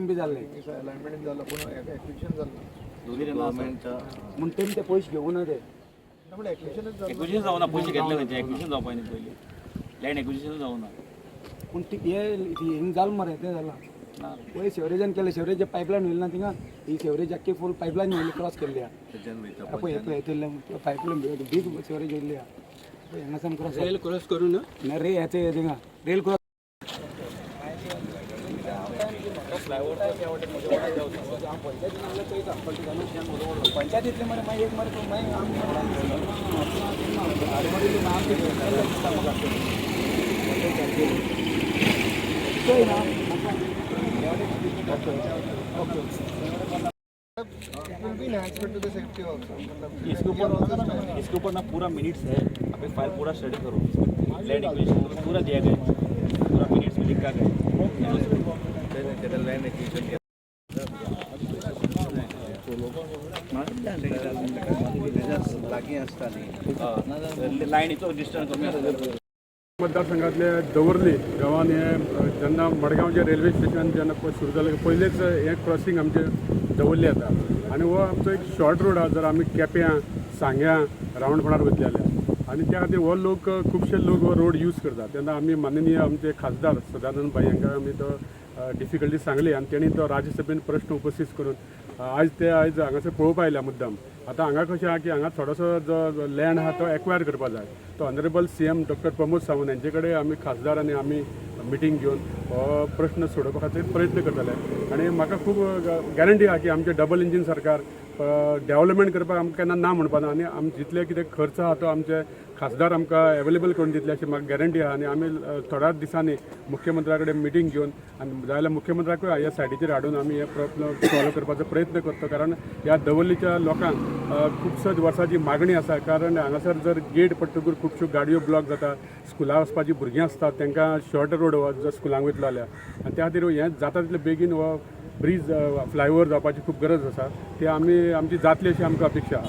working बी जाल्लें alignment जालो पूण एक्विजिशन जालें दोन्ही गव्हर्नमेंटच्या म्हूण तेणी ते पयशे घेवना ते पूण एक्विजिशनच जालें एक्विजिशन जावना पयशे घेतले खंयचे एक्विजिशन जावपाक न्ही पयलीं लँड एक्विजिशन जावना पूण ती हे हिंग जाल मरे ते जाला ना पळय शेवरेजान केले शेवरेज पायपलायन वयली ना थिंगा ही शेवरेज आख्खी फूल पायपलायन वयली क्रॉस केल्ली पळय पायपलायन बीग शेवरेज वयल्ली पळय हांगासान क्रॉस रेल क्रॉस करून ना रे हेचे थिंगा रेल क्रॉस पंचायतीतले मरे मागीर एक मरे मागीर इसके ऊपर ना पूरा मिनट्स है अभी फाइल पूरा स्टडी करो लैंड एक्विजिशन पूरा दिया गया पूरा मिनट्स में लिखा गया लैंड एक्विजिशन लायनीचो डिस्टन्स कमी आसा मतदारसंघातले दवर्ली गांवांत हे जेन्ना मडगांव जे रेल्वे स्टेशन जेन्ना सुरू जालें पयलेच हे क्रॉसींग आमचे दवरली येता आनी हो आमचो एक शॉर्ट रोड आहा जर आमी केप्यां सांग्या रावंडपणार वयतले जाल्यार आनी त्या खातीर हो लोक खुबशे लोक हो रोड यूज करतात तेन्ना आमी माननीय आमचे खासदार सदानंद भाई हांकां आमी तो डिफिकल्टी सांगली आनी तेणी तो राज्यसभेन प्रश्न उपस्थित करून आयज हांगासर पळोवपा आयल्या मुद्दम आतां हांगा कशें आहा की हांगा थोडोसो जो लँड आहा तो एक्वायर करपा जाय तो honourable CM doctor Pramod Sawant यांचे कडेन आमी खासदार आनी आमी मिटींग घेवन हो प्रश्न सोडोवपा खातीर प्रयत्न करतले आनी म्हाका खूब गॅरंटी आहा की आमचें डबल इंजीन सरकार डेव्हलपमेंट करपाक आमकां केन्ना ना म्हणपाना आनी आमी जितले कितें खर्च आहा तो आमचे खासदार आमकां अवेलेबल करून दितले अशी म्हाका गॅरंटी आहा आनी आमी थोड्याच दिसांनी मुख्यमंत्र्या कडेन मिटींग घेवन आनी जाय जाल्यार मुख्यमंत्र्याकूय ह्या सायडीचेर हाडून आमी हे प्रॉब्लम सॉल्व करपाचो प्रयत्न करता कारण ह्या दवर्लीच्या लोकांक खुबश्या वर्सांची मागणी आसा कारण हांगासर जर गेट पडटकूच खुबश्यो गाडयो ब्लॉक जाता स्कुलां वचपाची भुरगीं आसतात तांकां शॉर्ट रोड हो जर स्कुलांक वयतलो जाल्यार आनी त्या खातीर हें जाता तितले बेगीन हो ब्रीज फ्लायओवर जावपाची खूब गरज आसा ती आमी आमची जातली अशी आमकां अपेक्षा आहा